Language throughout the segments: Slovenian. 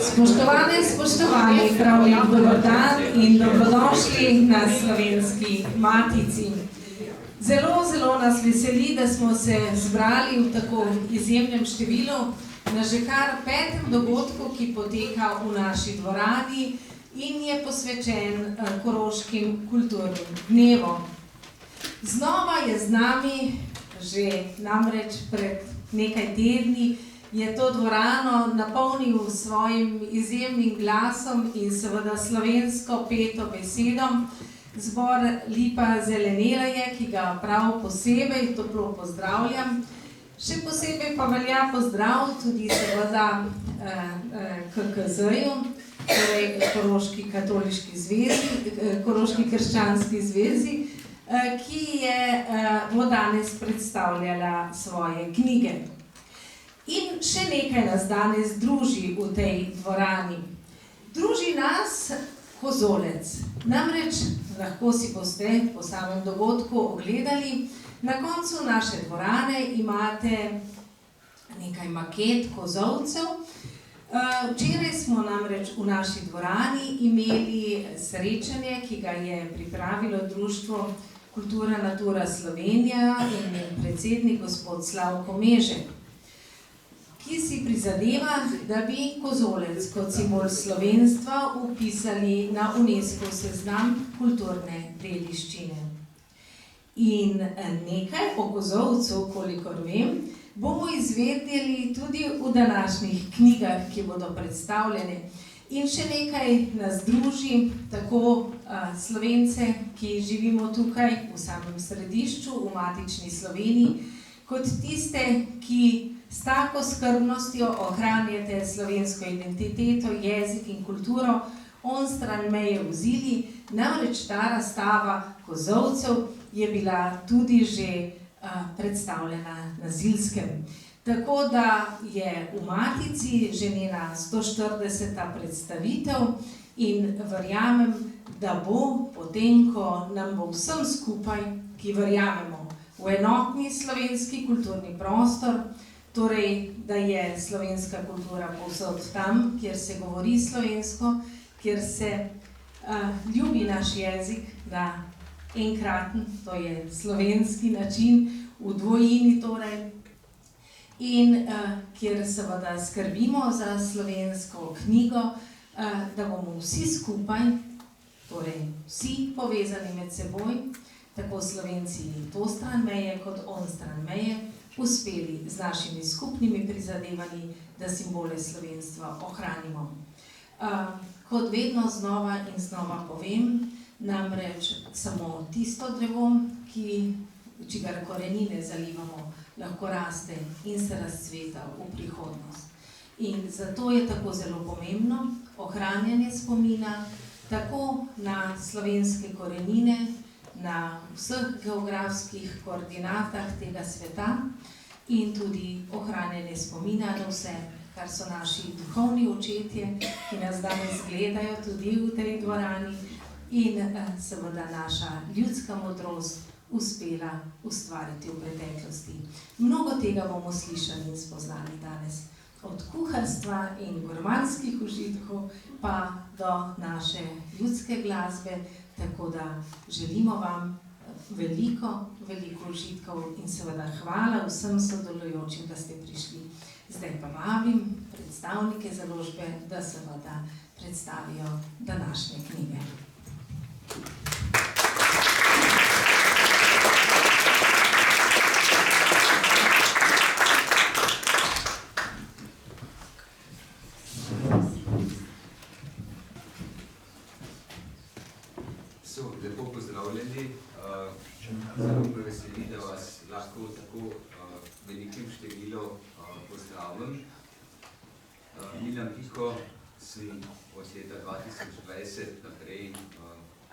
Spoštovane, spoštovani, prav lep dober dan in dobrodošli na Slovenski matici. Zelo nas veseli, da smo se zbrali v tako izjemnem številu na že kar 5. dogodku, ki poteka v naši dvorani in je posvečen Koroškim kulturnim dnevom. Znova je z nami, že namreč pred nekaj tedni, je to dvorano napolnil svojim izjemnim glasom in seveda slovensko peto besedo zbor Lipa zelenelaje, ki ga prav posebej toplo pozdravljam. Še posebej pa velja pozdrav tudi seveda KKZ-ju, torej Koroški katoliški zvezi, Koroški krščanski zvezi, ki bo danes predstavljala svoje knjige. In še nekaj nas danes druži v tej dvorani. Druži nas kozolec. Namreč lahko si boste po samem dogodku ogledali, na koncu naše dvorane imate nekaj maket kozolcev. Včeraj smo namreč v naši dvorani imeli srečanje, ki ga je pripravilo Društvo Kultura Natura Slovenija in predsednik gospod Slavko Mežek, ki si prizadeva, da bi kozolec kot simbol slovenstva vpisali na UNESCO seznam kulturne dediščine. In nekaj o kozolcu, kolikor vem, bomo izvedeli tudi v današnjih knjigah, ki bodo predstavljene. In še nekaj nas druži, tako Slovence, ki živimo tukaj v samem središču, v matični Sloveniji, kot tiste, ki s tako skrbnostjo ohranjate slovensko identiteto, jezik in kulturo onstran meje v Zili. Namreč ta razstava kozolcev je bila tudi že predstavljena na Zilskem. Tako da je v matici že njena 140. predstavitev in verjamem, da bo potem, ko nam bo vsem skupaj, ki verjamemo v enotni slovenski kulturni prostor, torej, da je slovenska kultura povsod tam, kjer se govori slovensko, kjer se ljubi naš jezik na enkraten, to je slovenski način, v dvojini torej, in kjer seveda skrbimo za slovensko knjigo, da bomo vsi skupaj, torej vsi povezani med seboj, tako Slovenci to stran meje kot on stran meje, uspeli z našimi skupnimi prizadevanji, da simbole slovenstva ohranimo. Kot vedno znova in znova povem, namreč samo tisto drevo, čigar korenine zalivamo, lahko raste in se razcveta v prihodnost. In zato je tako zelo pomembno ohranjanje spomina tako na slovenske korenine, na vseh geografskih koordinatah tega sveta in tudi ohranjanje spomina na vse, kar so naši duhovni očetje, ki nas danes gledajo tudi v tej dvorani in seveda naša ljudska modrost uspela ustvariti v preteklosti. Mnogo tega bomo slišali in spoznali danes. Od kuharstva in gurmanskih užitkov pa do naše ljudske glasbe, tako da želimo vam veliko užitkov in seveda hvala vsem sodelujočim, da ste prišli. Zdaj pa vabim predstavnike založbe, da seveda predstavijo današnje knjige. Lepo pozdravljeni. Zelo me veseli, da vas lahko v tako velikem številu pozdravim. Milan Piko, sem od leta 2020 naprej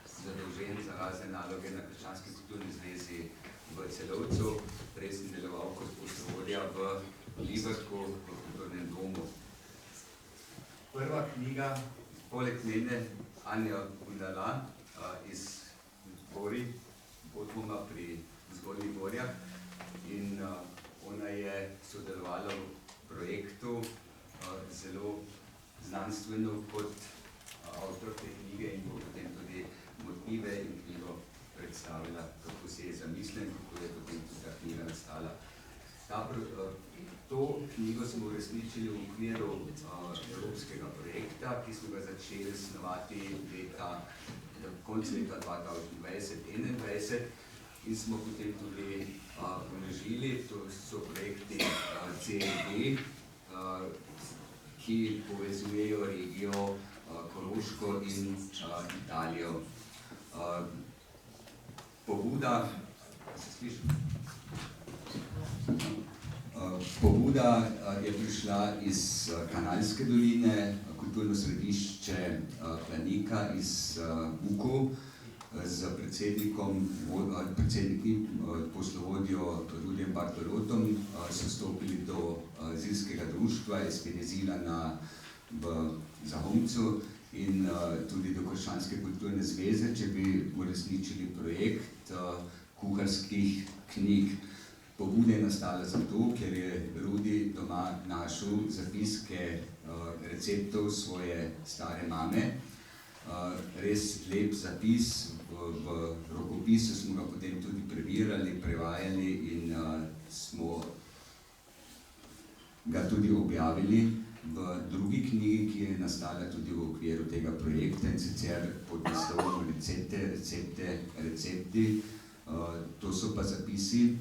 zadolžen za razne naloge na Krščanski kulturni zvezi v Celovcu. Prej sem deloval kot poslovodja v Liberku, v kulturnem domu. Prva knjiga, poleg mene, Anja Gundala iz Gori, Podmoma pri Zgornjih Gorjah, in ona je sodelovala v projektu zelo z znanstveno kot avtor te knjige in bo potem tudi motive in knjigo predstavila, kako se je zamislila in kako je potem tudi ta knjiga nastala. To knjigo smo uresničili v okviru evropskega projekta, ki smo ga začeli snovati konec leta 2020-2021 in smo potem tudi pomnožili. To so projekti CED, ki povezujejo regijo Koroško in Italijo. Pobuda je prišla iz Kanalske doline, kulturno središče Planika iz Buku, z predsednikom, poslovodjo Rudijem Bartolotom so stopili do zilskega društva SPD Zila v Zahomcu in tudi do Krščanske kulturne zveze, če bi uresničili projekt kuharskih knjig. Pobuda je nastala zato, ker je Rudi doma našel zapiske receptov svoje stare mame. Res lep zapis, v rokopisu smo ga potem tudi prebirali, prevajali in smo ga tudi objavili v drugi knjigi, ki je nastala tudi v okviru tega projekta, in sicer pod naslovom Recepti. To so pa zapisi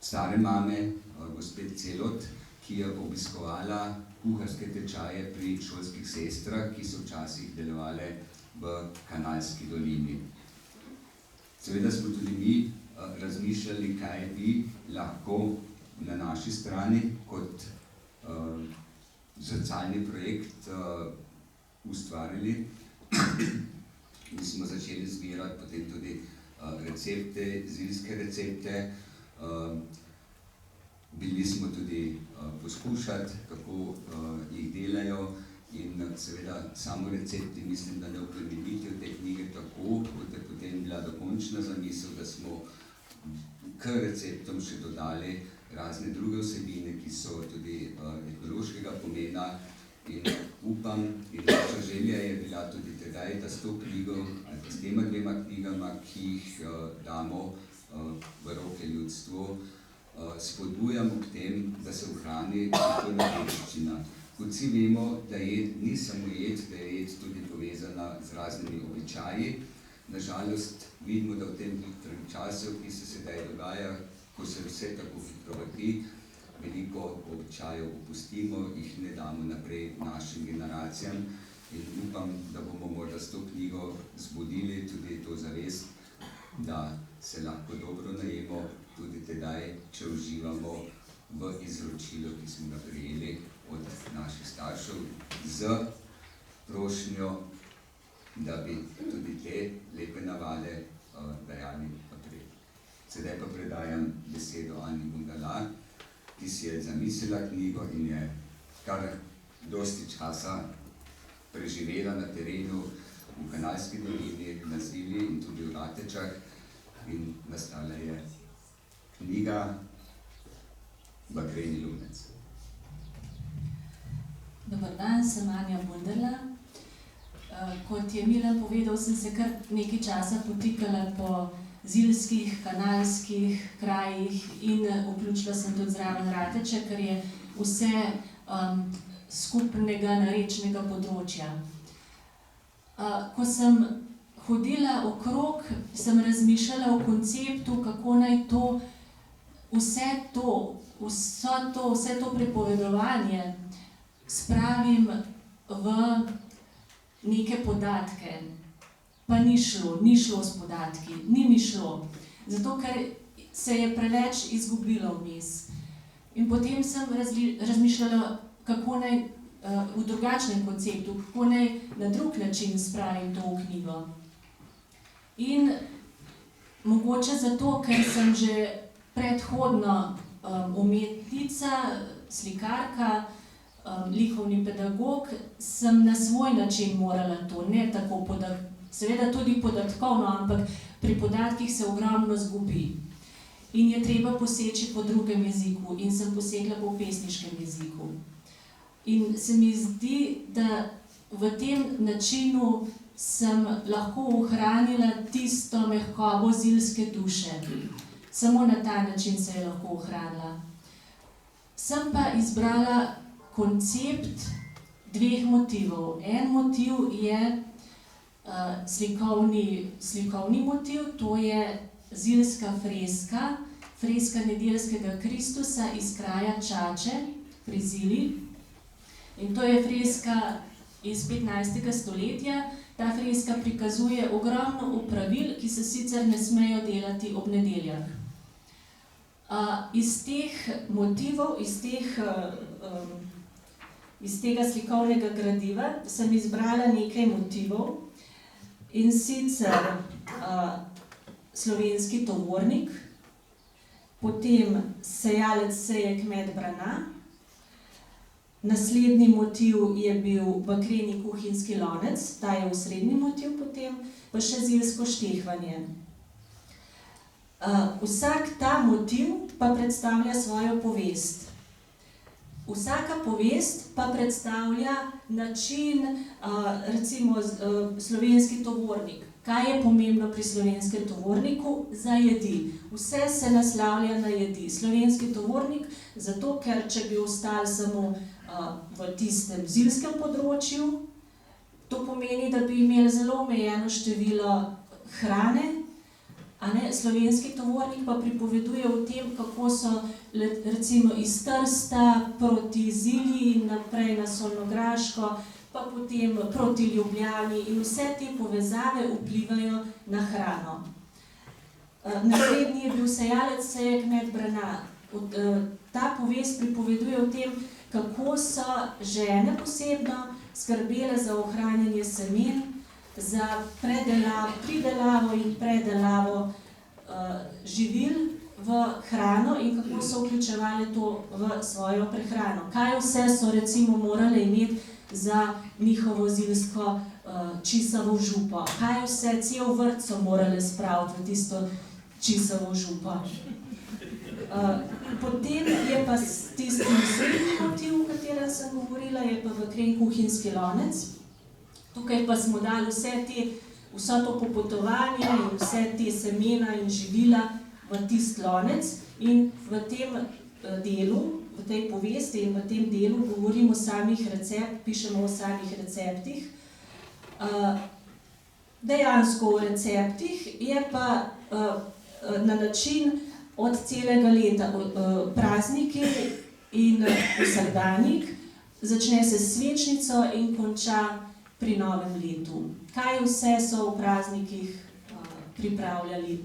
stare mame, gospe Celot, ki je obiskovala kuharske tečaje pri šolskih sestrah, ki so včasih delovale v Kanalski dolini. Seveda smo tudi mi razmišljali, kaj bi lahko na naši strani kot zrcalni projekt ustvarili in smo začeli zbirati potem tudi recepte, zilske recepte. Bili smo tudi poskušati, kako jih delajo in seveda samo recepti mislim, da ne oplemenitijo te knjige tako, kot je potem bila dokončna zamisel, da smo k receptom še dodali razne druge vsebine, ki so tudi ekološkega pomena in upam in naša želja je bila tudi tedaj, da s to knjigo ali pa s tema dvema knjigama, ki jih damo v roke ljudstvu, spodbujamo k tem, da se ohrani kulturna dediščina. Kot vsi vemo, da jed ni samo jed, da je jed tudi povezana z raznimi običaji. Nažalost, vidimo, da v tem hitrem času, ki se sedaj dogaja, ko se vse tako hitro vrti, veliko običajev opustimo, jih ne damo naprej našim generacijam in upam, da bomo morda s to knjigo zbudili tudi to zavest, da se lahko dobro najemo tudi tedaj, če uživamo v izročilu, ki smo ga prejeli od naših staršev, z prošnjo, da bi tudi te lepe navade dajali naprej. Sedaj pa predajam besedo Ani Bundala, ki si je zamislila knjigo in je kar dosti časa preživela na terenu v Kanalski dolini, na Zili in tudi v Ratečah in nastala je knjiga Bakreni lunec. Dobar dan, sem Anja Bundala. Kot je Milan povedal, sem se kar nekaj časa potikala po zilskih, kanalskih krajih in vključila sem tudi zraven Rateče, ker je vse skupnega narečnega področja. Ko sem hodila okrog, sem razmišljala o konceptu, kako naj vse to pripovedovanje spravim v neke podatke. Pa ni šlo s podatki, ni mi šlo. Zato, ker se je preveč izgubilo vmes. In potem sem razmišljala, kako naj v drugačnem konceptu, kako naj na drug način spravim to v knjigo. In mogoče zato, ker sem že predhodno umetnica, slikarka, likovni pedagog, sem na svoj način morala to, ne tako seveda tudi podatkovno, ampak pri podatkih se ogromno zgubi. In je treba poseči po drugem jeziku in sem posegla po pesniškem jeziku. In se mi zdi, da v tem načinu sem lahko ohranila tisto mehkobo zilske duše. Samo na ta način se je lahko ohranila. Sem pa izbrala koncept dveh motivov. En motiv je slikovni motiv, to je zilska freska, freska nedeljskega Kristusa iz kraja Čače pri Zili. In to je freska iz 15. stoletja. Ta freska prikazuje ogromno opravil, ki se sicer ne smejo delati ob nedeljah. Iz teh motivov, iz tega slikovnega gradiva sem izbrala nekaj motivov, in sicer slovenski tovornik, potem sejalec seje, kmet brana, naslednji motiv je bil bakreni kuhinjski lonec, ta je osrednji motiv potem, pa še zilsko štehvanje. Vsak ta motiv pa predstavlja svojo povest. Vsaka povest pa predstavlja način, recimo slovenski tovornik. Kaj je pomembno pri slovenskem tovorniku? Za jedi. Vse se naslavlja na jedi. Slovenski tovornik, zato ker če bi ostali samo v tistem zilskem področju, to pomeni, da bi imeli zelo omejeno število hrane. Slovenski tovornik pa pripoveduje o tem, kako so recimo iz Trsta proti Zili in naprej na Solnograško, pa potem proti Ljubljani, in vse te povezave vplivajo na hrano. Naslednji je bil sejalec seje, kmet brana. Ta povest pripoveduje o tem, kako so žene posebno skrbele za ohranjanje semen, za pridelavo in predelavo živil v hrano in kako so vključevali to v svojo prehrano. Kaj vse so recimo morale imeti za njihovo zilsko čisavo župo. Kaj vse, cel vrt so morale spraviti v tisto čisavo župo. Potem je pa tisti srednji motiv, o katerem sem govorila, je pa bakren kuhinjski lonec. Tukaj pa smo dali vso to popotovanje in vse te semena in živila v tisti lonec, in v tem delu, v tej povesti in v tem delu govorimo o samih pišemo o samih receptih. Dejansko o receptih je pa na način od celega leta, prazniki in vsakdanjik, začne se s svečnico in konča pri novem letu. Kaj vse so v praznikih pripravljali.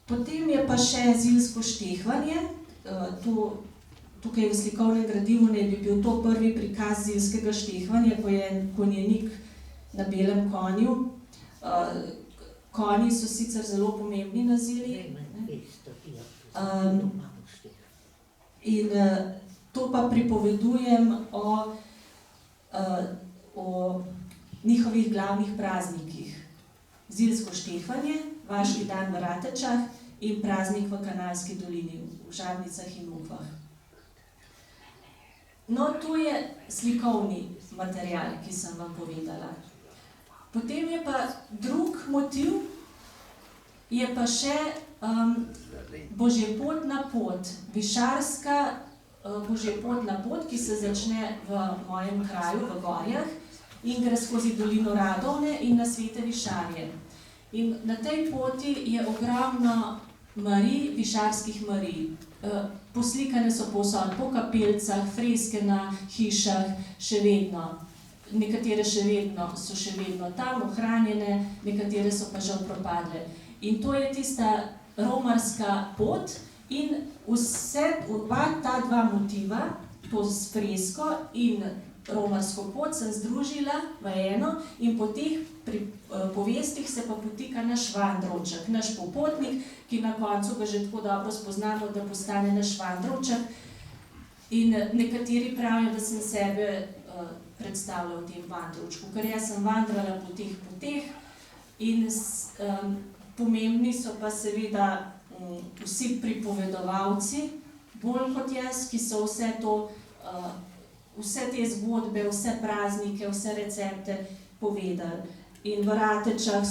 Potem je pa še zilsko štehvanje. Tukaj v slikovnem gradivu naj bi bil to prvi prikaz zilskega štehvanja, ko je en konjenik na belem konju. Konji so sicer zelo pomembni na Zili. In to pa pripovedujem o njihovih glavnih praznikih. Zilsko štehvanje, vaški dan v Ratečah in praznik v Kanalski dolini, v Žabnicah in Upah. No, to je slikovni material, ki sem vam povedala. Potem je pa drug motiv, je pa še božjepotna pot, višarska božjepotna pot, ki se začne v mojem kraju, v Gorjah, in gre skozi dolino Radovne in na Svete Višarje. In na tej poti je ogromno Marij, višarskih Marij. Poslikane so povsod po kapeljcah, freske na hišah, še vedno. Nekatere so še vedno tam ohranjene, nekatere so pa žal propadle. In to je tista romarska pot, in oba ta dva motiva, to s fresko in romarsko pot, sem združila v eno, in po teh povestih se pa potika naš Vandrovček, naš popotnik, ki na koncu ga že tako dobro spoznamo, da postane naš Vandrovček. In nekateri pravijo, da sem sebe predstavljala v tem Vandrovčku, ker jaz sem vandrala po teh poteh, in pomembni so pa seveda vsi pripovedovalci, bolj kot jaz, ki so vse to vse te zgodbe, vse praznike, vse recepte povedali. In v Ratečah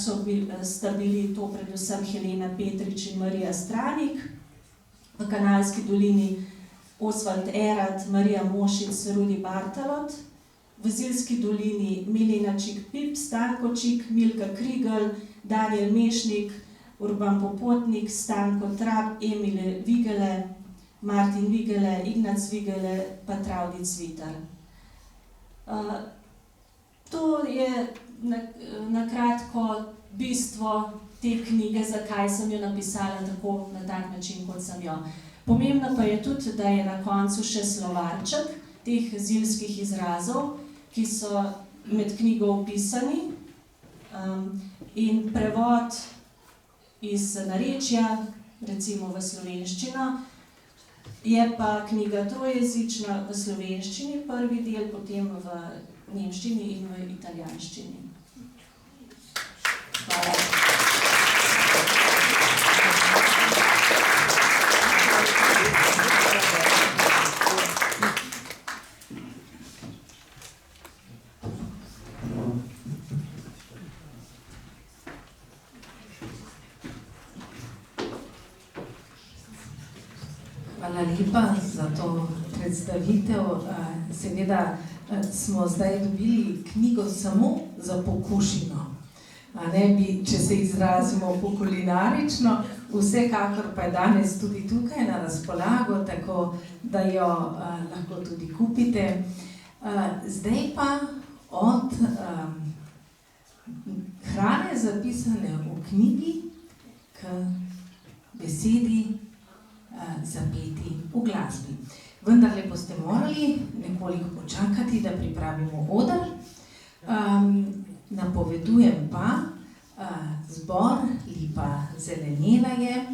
sta bili to predvsem Helena Petrič in Marija Stranik, v Kanalski dolini Osvald Erat, Marija Mošic, Rudi Bartalot, v Zilski dolini Milena Čik-Pip, Stanko Čik, Milka Krigl, Daniel Mešnik, Urban Popotnik, Stanko Trap, Emile Vigele, Martin Vigele, Ignac Vigele, pa Travdi Cvitar. To je na kratko bistvo te knjige, zakaj sem jo napisala tako na tak način, kot sem jo. Pomembno pa je tudi, da je na koncu še slovarček teh zilskih izrazov, ki so med knjigo opisani, in prevod iz narečja, recimo v slovenščino. Je pa knjiga trojezična, v slovenščini prvi del, potem v nemščini in v italijanščini. Hvala. Hvala lepa za to predstavitev. Seveda smo zdaj dobili knjigo samo za pokušino. Če se izrazimo po kulinarično, vsekakor pa je danes tudi tukaj na razpolago, tako da jo lahko tudi kupite. Zdaj pa od hrane zapisane v knjigi k besedi zapeti v glasbi. Vendarle boste morali nekoliko počakati, da pripravimo oder. Napovedujem pa zbor Lipa zelenela je.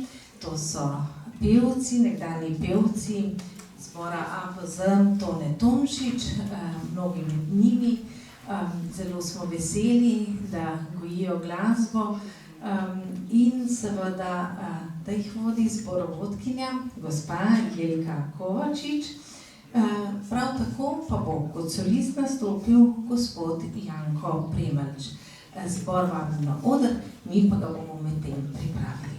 To so pevci, nekdanji pevci zbora APZ, Tone Tomšič, mnogi med njimi. Zelo smo veseli, da gojijo glasbo in seveda, da jih vodi zborovodkinja, gospa Jelka Kovačič. Prav tako pa bo kot solist nastopil gospod Janko Premelč. Zbor vabim na oder, mi pa ga bomo medtem pripravili.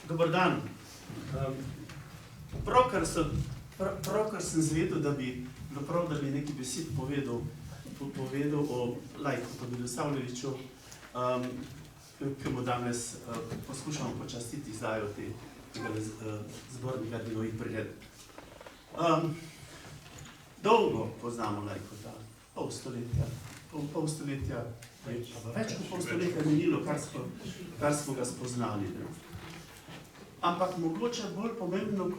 Dober dan. Pravkar sem Pravkar sem zvedel, da bi bilo prav, da bi nekaj besed povedal o Lajku Milosavljeviću, ki mu danes poskušamo počastiti izdajo tega zbornika njegovih pregledov. Dolgo poznamo Lajkota, pol stoletja, več kot pol stoletja minilo, kar smo ga spoznali. Ampak mogoče bolj pomembno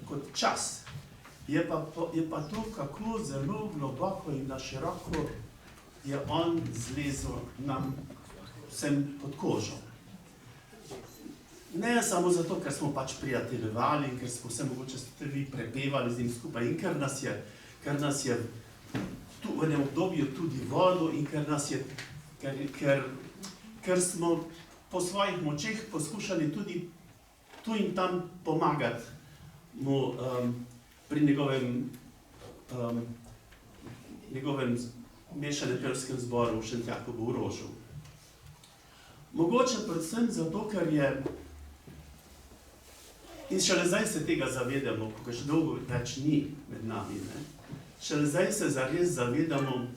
kot čas, je pa to, kako zelo globoko in na široko je on zlezel nam vsem pod kožo. Ne samo zato, ker smo pač prijateljevali in ker smo vse mogoče stvari prepevali z njim skupaj in ker nas je tu v enem obdobju tudi vodil in ker smo po svojih močeh poskušali tudi tu in tam pomagati mu pri njegovem mešanem pevskem zboru v Šentjakobu v Rožu. Mogoče predvsem zato, ker je, in šele zdaj se tega zavedamo, ko še dolgo več ni med nami, ne? Šele zdaj se zares zavedamo,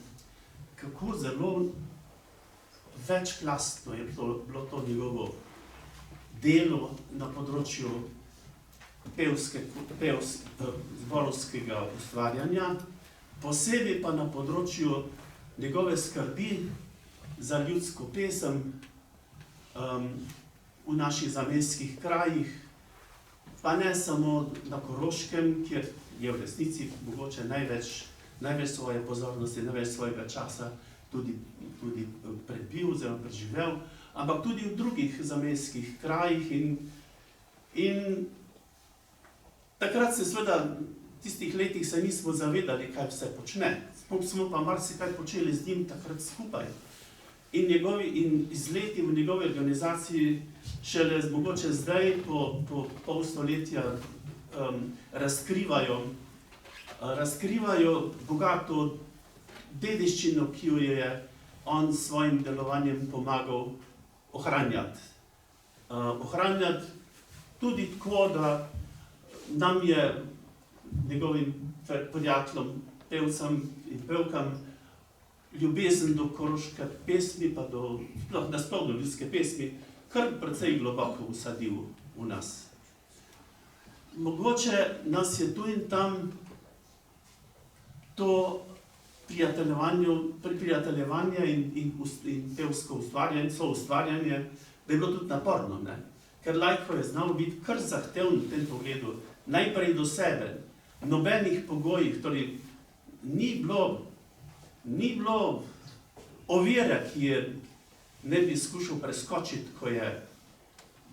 kako zelo večplastno je bilo to njegovo delo na področju zborovskega ustvarjanja, posebej pa na področju njegove skrbi za ljudsko pesem v naših zamejskih krajih, pa ne samo na Koroškem, kjer je v resnici mogoče največ svoje pozornosti, največ svojega časa tudi prebil oziroma preživel, ampak tudi v drugih zamejskih krajih in takrat se seveda v tistih letih se nismo zavedali, kaj vse počne. Smo pa marsikaj počeli z njim takrat skupaj. In izleti v njegovi organizaciji šele mogoče zdaj po pol stoletja razkrivajo bogato dediščino, ki jo je on s svojim delovanjem pomagal ohranjati. Ohranjati tudi tako, da nam je njegovim prijateljem, pevcem in pevkam ljubezen do koroške pesmi, pa nasploh do ljudske pesmi, kar precej globoko usadil v nas. Mogoče nas je tu in tam to prijateljevanje in pevsko soustvarjanje, da je bilo tudi naporno, ne? Ker Lajko je znal biti kar zahteven v tem pogledu, najprej do sebe, nobenih pogojih, torej ni bilo ovire, ki je ne bi skušal preskočiti, ko je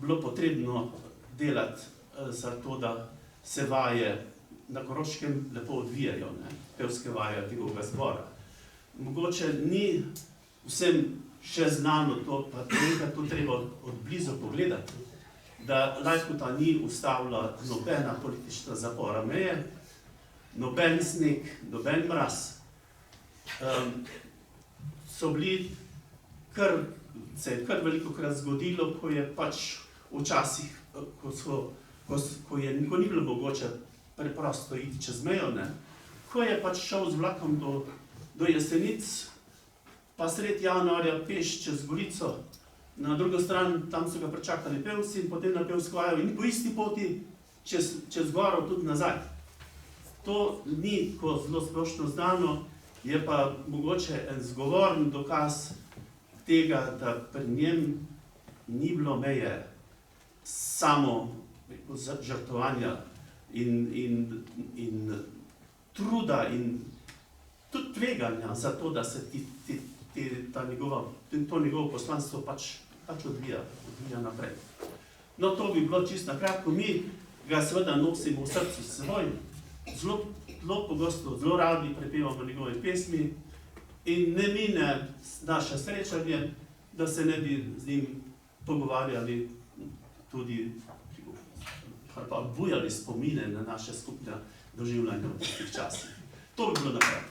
bilo potrebno delati za to, da se vaje na Koroškem lepo odvijajo, ne? Pevske vaje njegovega zbora. Mogoče ni vsem še znano to, pa to treba od blizu pogledati, da Lajkota ni ustavila nobena politična zapora meje, noben sneg, noben mraz. Se je kar velikokrat zgodilo, ko je pač včasih, ko ni bilo mogoče preprosto iti čez mejo, ne? Ko je pač šel z vlakom do Jesenic, pa sredi januarja peš čez Gorico, na drugo stran, tam so ga pričakali pevci in potem na pevsko vajo in po isti poti čez goro tudi nazaj. To ni tako zelo splošno znano, je pa mogoče en zgovoren dokaz tega, da pri njem ni bilo meje samo žrtvovanja in truda in tudi tveganja za to, da se to njegovo poslanstvo pač odvija naprej. No, to bi bilo čisto na kratko. Mi ga seveda nosimo v srcu svoj, zelo pogosto, zelo radi prepevamo njegove pesmi in ne mine naše srečanje, da se ne bi z njim pogovarjali tudi, pa bujali spomine na naše skupne doživljanje v tistih časih. To bi bilo naprej.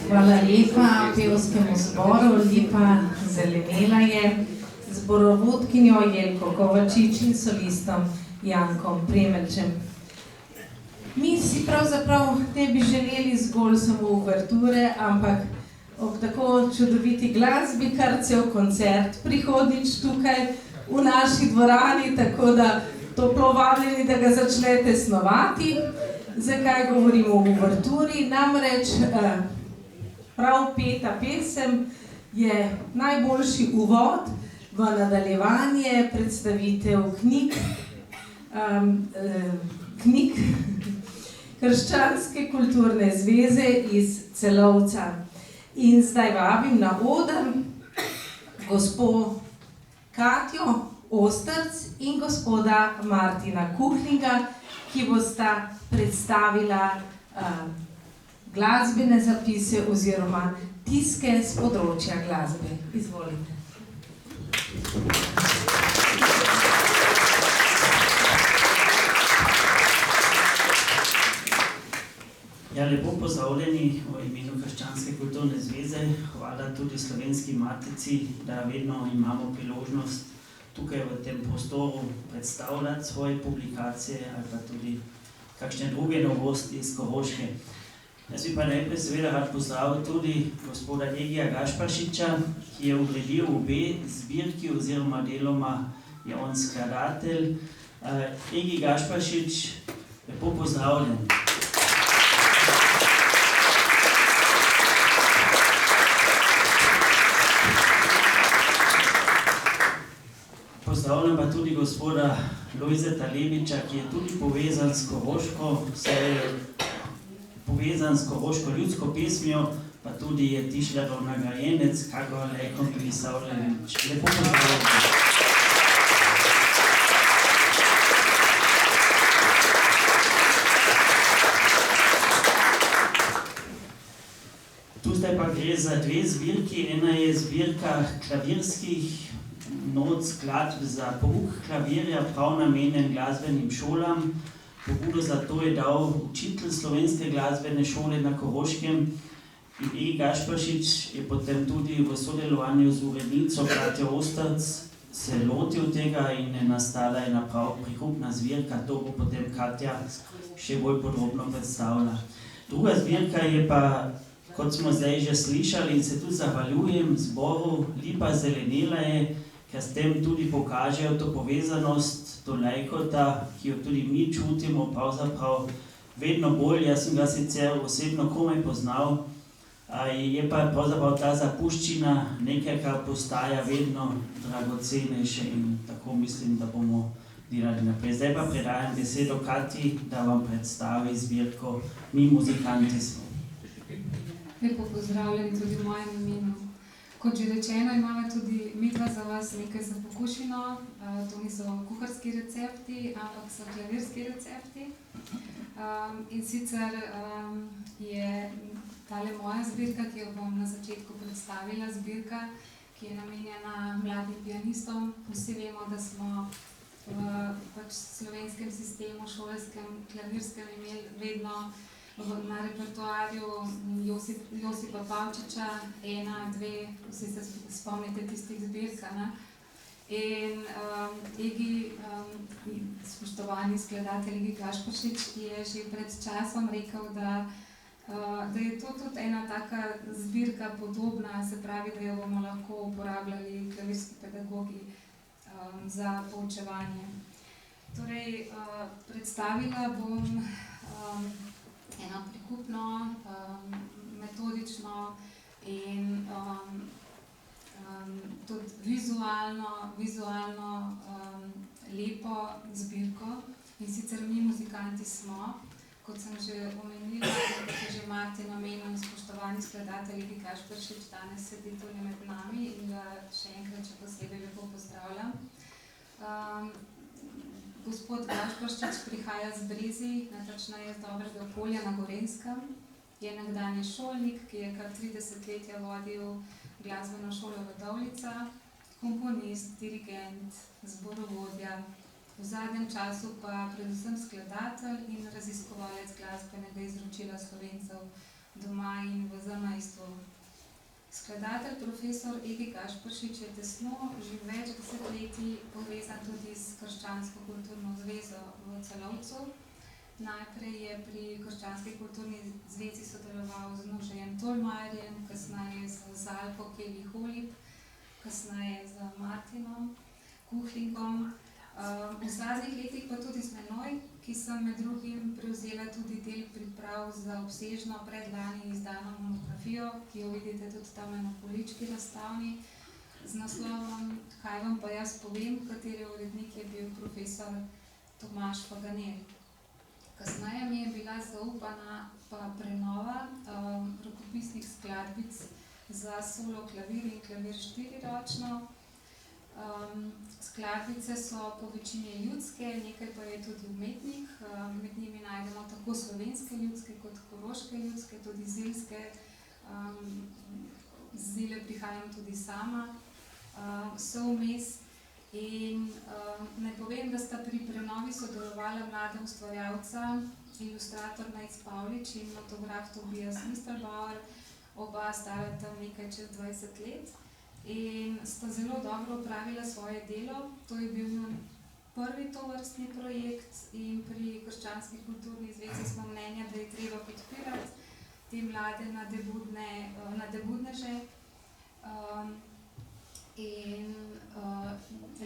Hvala lepa pevskemu zboru, lepa zelenela je zborovodkinjo Jelko Kovačič in solistom Jankom Premelčem. Mi si pravzaprav ne bi želeli zgolj samo uverture, ampak ob tako čudoviti glasbi kar cel koncert prihodnjič tukaj v naši dvorani, tako da toplo vabljeni, da ga začnete snovati. Zakaj govorimo o uverturi? Namreč prav peta pesem je najboljši uvod v nadaljevanje predstavitev knjig Krščanske kulturne zveze iz Celovca. In zdaj vabim na oder gospo Katjo Ostrc in gospoda Martina Kuhlinga, ki bosta predstavila glasbene zapise oziroma tiske z področja glasbe. Izvolite. Ja, lepo pozdravljeni v imenu Krščanske kulturne zveze. Hvala tudi Slovenski matici, da vedno imamo priložnost tukaj v tem prostoru predstavljati svoje publikacije ali pa tudi kakšne druge novosti iz Koroške. Jaz bi pa najprej seveda rad pozdravil tudi gospoda Egija Gašparšiča, ki je uredil obe zbirki oziroma deloma je on skladatelj. Egi Gašparšič, lepo pozdravljen. Pozdravljam pa tudi gospoda Lojzeta Lebiča, ki je tudi povezan s Koroško, povezan s koroško ljudsko pesmijo, pa tudi je Tišlerov nagrajenec, kakor Lejko Milisavljevič. Lepo pozdravljam. Tu zdaj pa gre za dve zbirki. Ena je zbirka klavirskih not, skladb za pouk klavirja, prav namenjen glasbenim šolam. Pobudo za to je dal učitelj Slovenske glasbene šole na Koroškem in Egi Gašparšič je potem tudi v sodelovanju z urednico Katjo Ostrc se lotil tega in je nastala ena prav prikupna zbirka. To bo potem Katja še bolj podrobno predstavila. Druga zbirka je pa, kot smo zdaj že slišali in se tudi zahvaljujem zboru, Lipa zelenela je, ker s tem tudi pokažejo to povezanost do lajkota, ki jo tudi mi čutimo pravzaprav vedno bolj. Jaz sem ga sicer osebno komaj poznal, je pa pravzaprav ta zapuščina nekaj, kar postaja vedno dragocenejše in tako mislim, da bomo delali naprej. Zdaj pa predajam besedo Katji, da vam predstavi zbirko Mi muzikanti smo. Lepo pozdravljeni tudi v mojem imenu. Kot že rečeno, imamo tudi midva za vas nekaj za pokušino. To niso kuharski recepti, ampak so klavirski recepti. In sicer je tale moja zbirka, ki jo bom na začetku predstavila, zbirka, ki je namenjena mladim pianistom. Vsi vemo, da smo v slovenskem sistemu, šolskem, klavirskem imeli vedno na repertoarju Josipa Pavčiča, ena, dve, vsi se spomnite tistih zbirk. In Egi, spoštovani skladatelj Egi Gašparšič, je že pred časom rekel, da je to tudi ena taka zbirka podobna, se pravi, da jo bomo lahko uporabljali klavirski pedagogi za poučevanje. Torej, predstavila bom eno prikupno, metodično in tudi vizualno lepo zbirko. In sicer Mi muzikanti smo, kot sem že omenila, kot je že Martin omenil, spoštovani skladatelj Egi Gašparšič danes sedi tudi med nami in ga še enkrat še posebej lepo pozdravljam. Gospod Gašparšič prihaja z Brezij, natančneje z Dobrega Polja na Gorenjskem. Je nekdanji šolnik, ki je kar 30 let vodil glasbeno šolo Radovljica, komponist, dirigent, zborovodja, v zadnjem času pa predvsem skladatelj in raziskovalec glasbenega izročila Slovencev doma in v zamejstvu. Skladatelj profesor Egi Gašperšič je tesno že več desetletij povezan tudi s Krščansko kulturno zvezo v Celovcu. Najprej je pri Krščanski kulturni zvezi sodeloval z Nužejem Tolmajerjem, kasneje z Zalpo Keli Holib, kasneje z Martinom Kuhlingom. V zadnjih letih pa tudi z menoj, ki sem med drugim prevzela tudi del priprav za obsežno predlani izdano monografijo, ki jo vidite tudi tam na polički razstavni, z naslovom Kaj vam pa jaz povem, kateri urednik je bil profesor Tomaž Faganel. Kasneje mi je bila zaupana pa prenova rokopisnih skladbic za solo klavir in klavir štiriročno. Skladbice so po večini ljudske, nekaj pa je tudi umetnih. Med njimi najdemo tako slovenske ljudske kot koroške ljudske, tudi zilske. Z Zile prihajam tudi sama, so vmes. In naj povem, da sta pri prenovi sodelovala mlada ustvarjalca, ilustrator Nejc Pavlič in fotograf Tobias Mistelbauer, oba stara tam nekaj čez 20 let. In sta zelo dobro opravila svoje delo. To je bil njun prvi tovrstni projekt in pri Krščanski kulturni zvezi smo mnenja, da je treba podpirati te mlade nadebudneže. In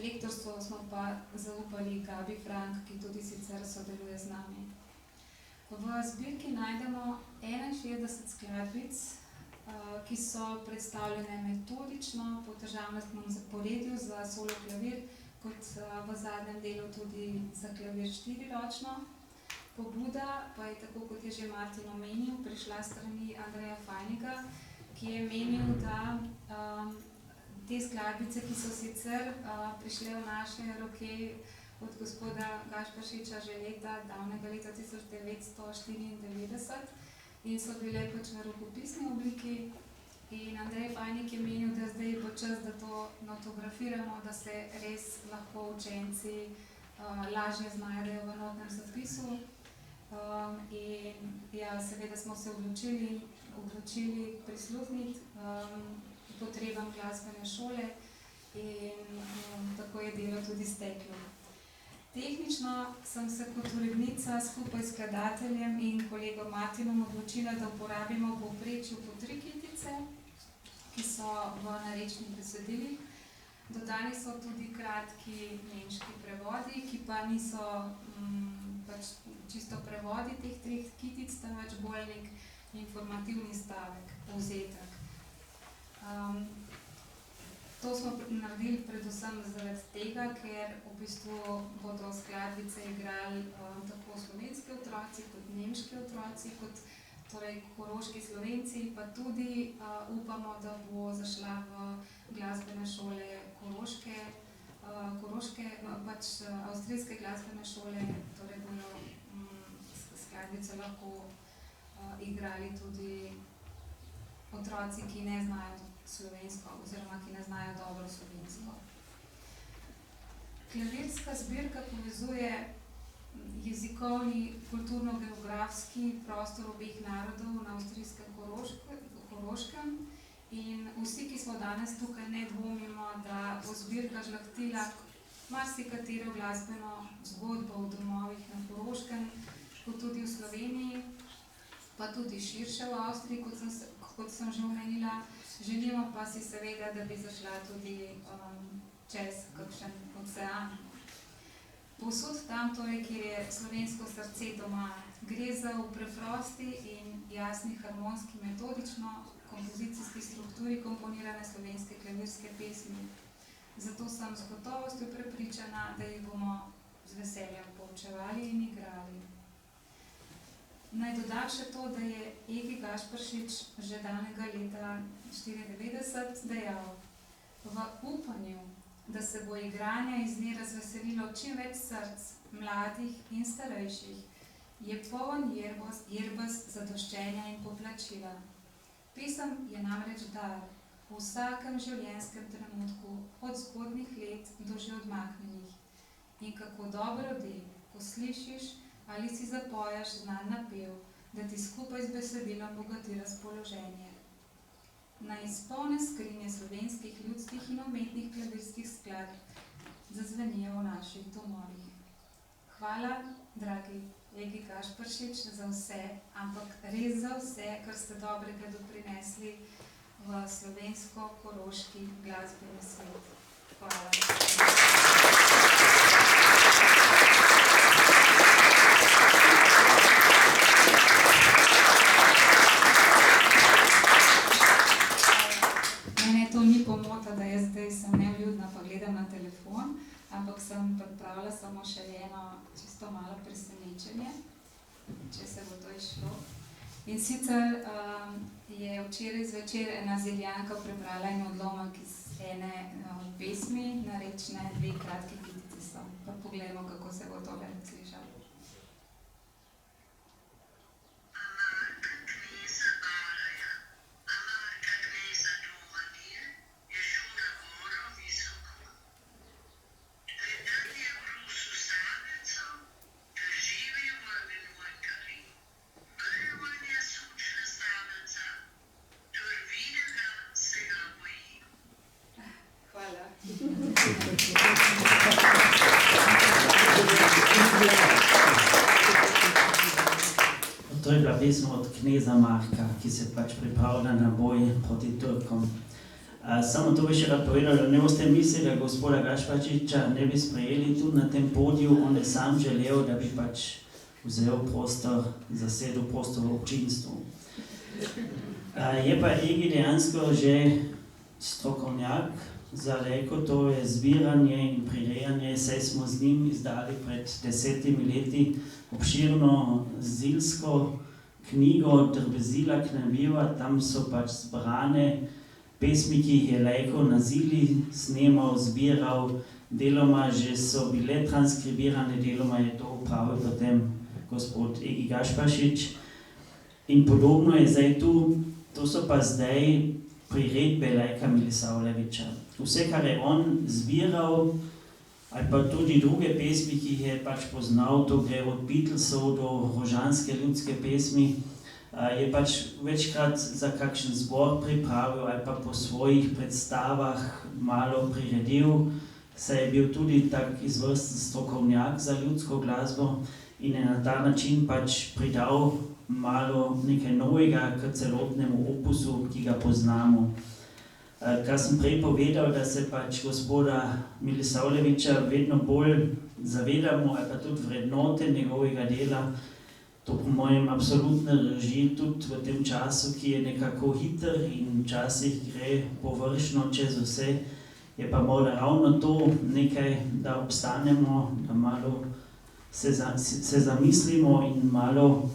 lektorstvo smo pa zaupali Gabi Frank, ki tudi sicer sodeluje z nami. V zbirki najdemo 61 skladbic, ki so predstavljene metodično po težavnostnem zaporedju za solo klavir, kot v zadnjem delu tudi za klavir štiriročno. Pobuda pa je, tako kot je že Martin omenil, prišla strani Andreja Fajniga, ki je menil, da te skladbice, ki so sicer prišle v naše roke od gospoda Gašperšiča že davnega leta 1994 in so bile pač v rokopisni obliki. In Andrej Fajnik je menil, da zdaj bo čas, da to notografiramo, da se res lahko učenci lažje znajdejo v notnem zapisu. In ja, seveda smo se odločili prisluhniti potrebam glasbene šole in tako je delo tudi steklo. Tehnično sem se kot urednica skupaj s skladateljem in kolegom Martinom odločila, da uporabimo v povprečju po 3 kitice, ki so v narečnih besedilih. Dodani so tudi kratki nemški prevodi, ki pa niso pač čisto prevodi teh 3 kitic, temveč bolj nek informativni stavek, povzetek. To smo naredili predvsem zaradi tega, ker v bistvu bodo skladbice igrali tako slovenski otroci, kot nemški otroci, kot torej koroški Slovenci, pa tudi upamo, da bo zašla v glasbene šole koroške, pač avstrijske glasbene šole, torej bodo skladbice lahko igrali tudi otroci, ki ne znajo slovensko oziroma ki ne znajo dobro slovensko. Klavirska zbirka povezuje jezikovni, kulturno-geografski prostor obeh narodov na avstrijskem Koroškem in vsi, ki smo danes tukaj, ne dvomimo, da bo zbirka žlahtila marsikatero glasbeno zgodbo v domovih na Koroškem, kot tudi v Sloveniji, pa tudi širše v Avstriji, kot sem že omenila. Želimo pa si seveda, da bi zašla tudi čez kakšen ocean. Povsod tam, torej, kjer je slovensko srce doma, gre za v preprosti in jasni harmonski metodično kompozicijski strukturi komponirane slovenske klavirske pesmi. Zato sem z gotovostjo prepričana, da jih bomo z veseljem poučevali in igrali. Naj dodam še to, da je Egi Gašperšič že danega leta 1994 dejal: v upanju, da se bo igranja iz nje razveselilo čim več src, mladih in starejših, je poln jerbas zadoščenja in poplačila. Pesem je namreč dar, v vsakem življenjskem trenutku, od zgodnjih let do že odmaknjenih. In kako dobro de, ko slišiš ali si zapoješ znan napev, da ti skupaj z besedilom bogati razpoloženje. Na izpolne skrinje slovenskih ljudskih in umetnih klavirskih skladb zazvenijo v naših domovih. Hvala, dragi Egi Gašperšič, za vse, ampak res za vse, kar ste dobrega doprinesli v slovensko-koroški glasbeni svet. Hvala. Mene to ni pomota, da jaz zdaj sem nevljudna pa gledam na telefon, ampak sem pripravila samo še eno čisto malo presenečenje, če se bo to izšlo. In sicer je včeraj zvečer ena Ziljanka prebrala en odlomek iz ene pesmi, narečne Dve kratki kitici so. Pa pogledamo, kako se bo tole slišalo. To je bila pesma od kneza Marka, ki se pač pripravlja na boj proti Turkom. Samo to bi še rad povedal, da ne boste mislili, da gospoda Gašperšiča ne bi sprejeli tu na tem podiju, on je sam želel, da bi pač vzel prostor, zasedel prostor v občinstvu. Je pa Egi dejansko že strokovnjak za reko, to je zbiranje in prirejanje, saj smo z njim izdali pred 10 leti obširno zilsko knjigo Drbezila Knavira, tam so pač zbrane pesmi, ki jih je Lejko na Zili snemal, zbiral, deloma že so bile transkribirane, deloma je to upravil potem gospod Egi Gašperšič. In podobno je zdaj tu, to so pa zdaj priredbe Lejka Milosavljevića. Vse, kar je on zbiral, ali pa tudi druge pesmi, ki jih je pač poznal, to gre od Beatlesov do rožanske ljudske pesmi, je pač večkrat za kakšen zbor pripravil ali pa po svojih predstavah malo priredil, saj je bil tudi tak izvrsten strokovnjak za ljudsko glasbo in je na ta način pač pridal malo nekaj novega k celotnemu opusu, ki ga poznamo. Kar sem prej povedal, da se pač gospoda Milosavljevića vedno bolj zavedamo ali pa tudi vrednote njegovega dela, to po mojem absolutno drži tudi v tem času, ki je nekako hiter in včasih gre površno čez vse, je pa morda ravno to nekaj, da obstanemo, da malo se zamislimo in malo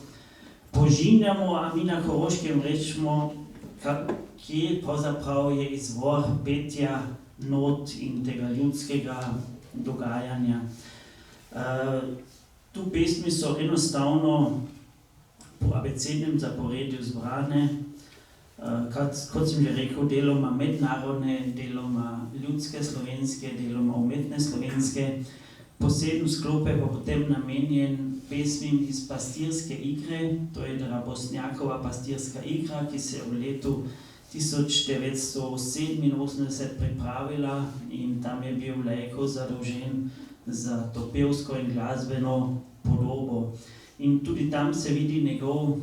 požinjamo, a mi na Koroškem rečemo, kje pravzaprav je izvor petja, not in tega ljudskega dogajanja. Tu pesmi so enostavno po abecednem zaporedju zbrane, kot sem že rekel, deloma mednarodne, deloma ljudske slovenske, deloma umetne slovenske. Poseben sklop je pa potem namenjen pesmim iz pastirske igre, to je Drabosnjakova pastirska igra, ki se je v letu 1987 pripravila in tam je bil Lejko zadolžen za to pevsko in glasbeno podobo. In tudi tam se vidi njegov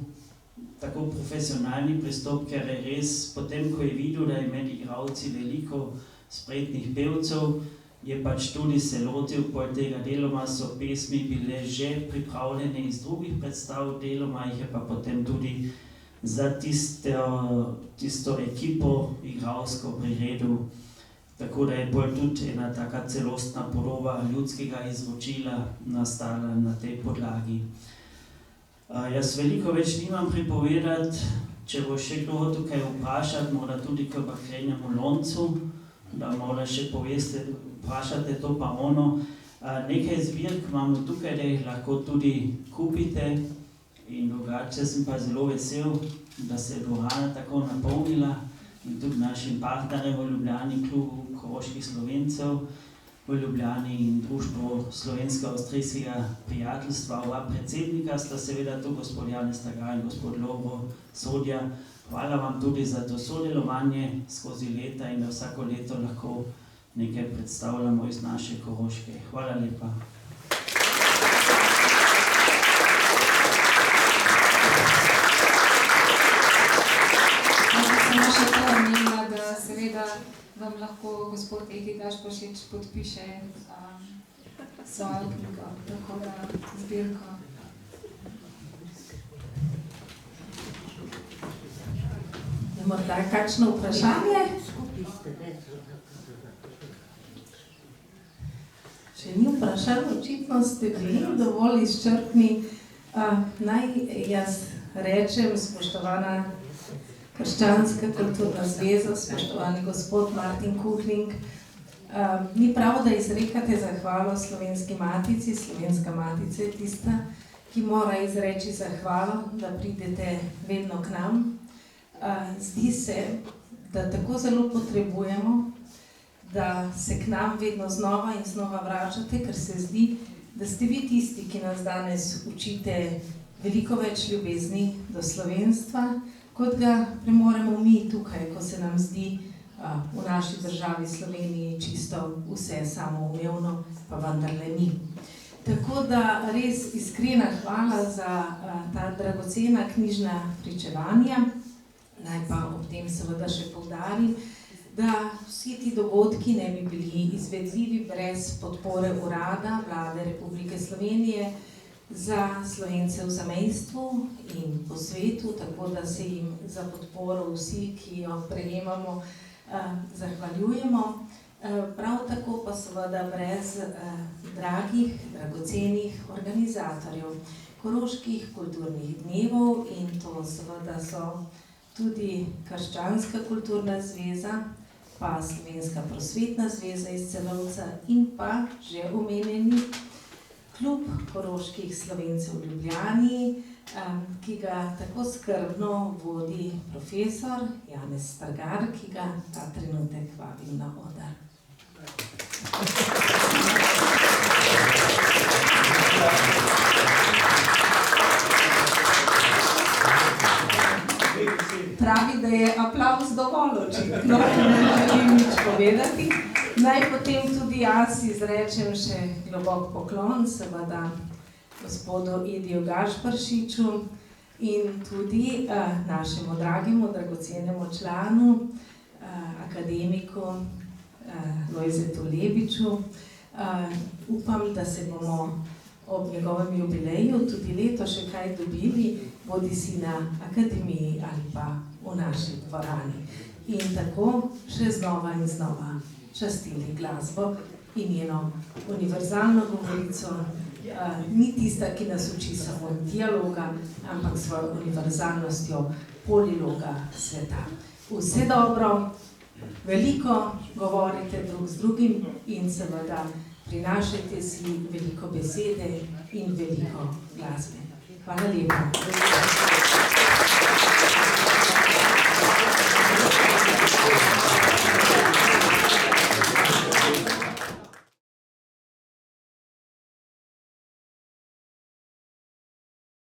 tako profesionalni pristop, ker je res, potem ko je videl, da je med igralci veliko spretnih pevcev, je pač tudi se lotil pol tega, deloma so pesmi bile že pripravljene iz drugih predstav, deloma jih je pa potem tudi za tisto ekipo igralsko priredil. Tako da je bolj tudi ena taka celostna podoba ljudskega izročila nastala na tej podlagi. Jaz veliko več nimam pripovedati, če bo še kdo tukaj vprašati, morda tudi, ko pa krenemo loncu, da morda še poveste, vprašate to pa ono. Nekaj zbirk imamo tukaj, da jih lahko tudi kupite in drugače sem pa zelo vesel, da se je dvorana tako napolnila in tudi našim partnerjem v Ljubljani, klubu koroških Slovencev v Ljubljani in društvu Slovensko-Avstrijskega prijateljstva. Oba predsednika sta seveda tu, gospod Janez Tagar in gospod Lovro Sodja. Hvala vam tudi za to sodelovanje skozi leta in da vsako leto lahko nekaj predstavljamo iz naše Koroške. Hvala lepa. Samo še to omenila, da seveda vam lahko gospod Edi Gašperšič podpiše svojo knjigo, tako da zbirko. Morda kakšno vprašanje? Če ni vprašanj, očitno ste bili dovolj izčrpni. Naj jaz rečem, spoštovana Krščanska kulturna zveza, spoštovani gospod Martin Kuhling, ni prav, da izrekate zahvalo Slovenski matici. Slovenska matica je tista, ki mora izreči zahvalo, da pridete vedno k nam. Zdi se, da tako zelo potrebujemo, da se k nam vedno znova in znova vračate, ker se zdi, da ste vi tisti, ki nas danes učite veliko več ljubezni do slovenstva, kot ga premoremo mi tukaj, ko se nam zdi v naši državi Sloveniji čisto vse samoumevno, pa vendarle ni. Tako da res iskrena hvala za ta dragocena knjižna pričevanja. Naj pa ob tem seveda še poudarim, da vsi ti dogodki ne bi bili izvedljivi brez podpore Urada Vlade Republike Slovenije za Slovence v zamejstvu in po svetu, tako da se jim za podporo vsi, ki jo prejemamo, zahvaljujemo. Prav tako pa seveda brez dragih, dragocenih organizatorjev Koroških kulturnih dnevov, in to seveda so tudi Krščanska kulturna zveza, pa Slovenska prosvetna zveza iz Celovca in pa že omenjeni klub koroških Slovencev v Ljubljani, ki ga tako skrbno vodi profesor Janez Tagar, ki ga ta trenutek vabim na oder. Pravi, da je aplavz dovolj očitno, ne želim nič povedati. Naj potem tudi jaz izrečem še globok poklon, seveda gospodu Ediju Gašperšiču in tudi našemu dragemu, dragocenemu članu, akademiku Lojzetu Lebiču. Upam, da se bomo ob njegovem jubileju tudi leto še kaj dobili, bodi si na akademiji ali pa v naši dvorani. In tako še znova in znova častili glasbo in njeno univerzalno govorico. Ni tista, ki nas uči samo dialoga, ampak svojo univerzalnostjo poliloga sveta. Vse dobro, veliko govorite drug z drugim in seveda prinašajte si veliko besede in veliko glasbe. Hvala lepa.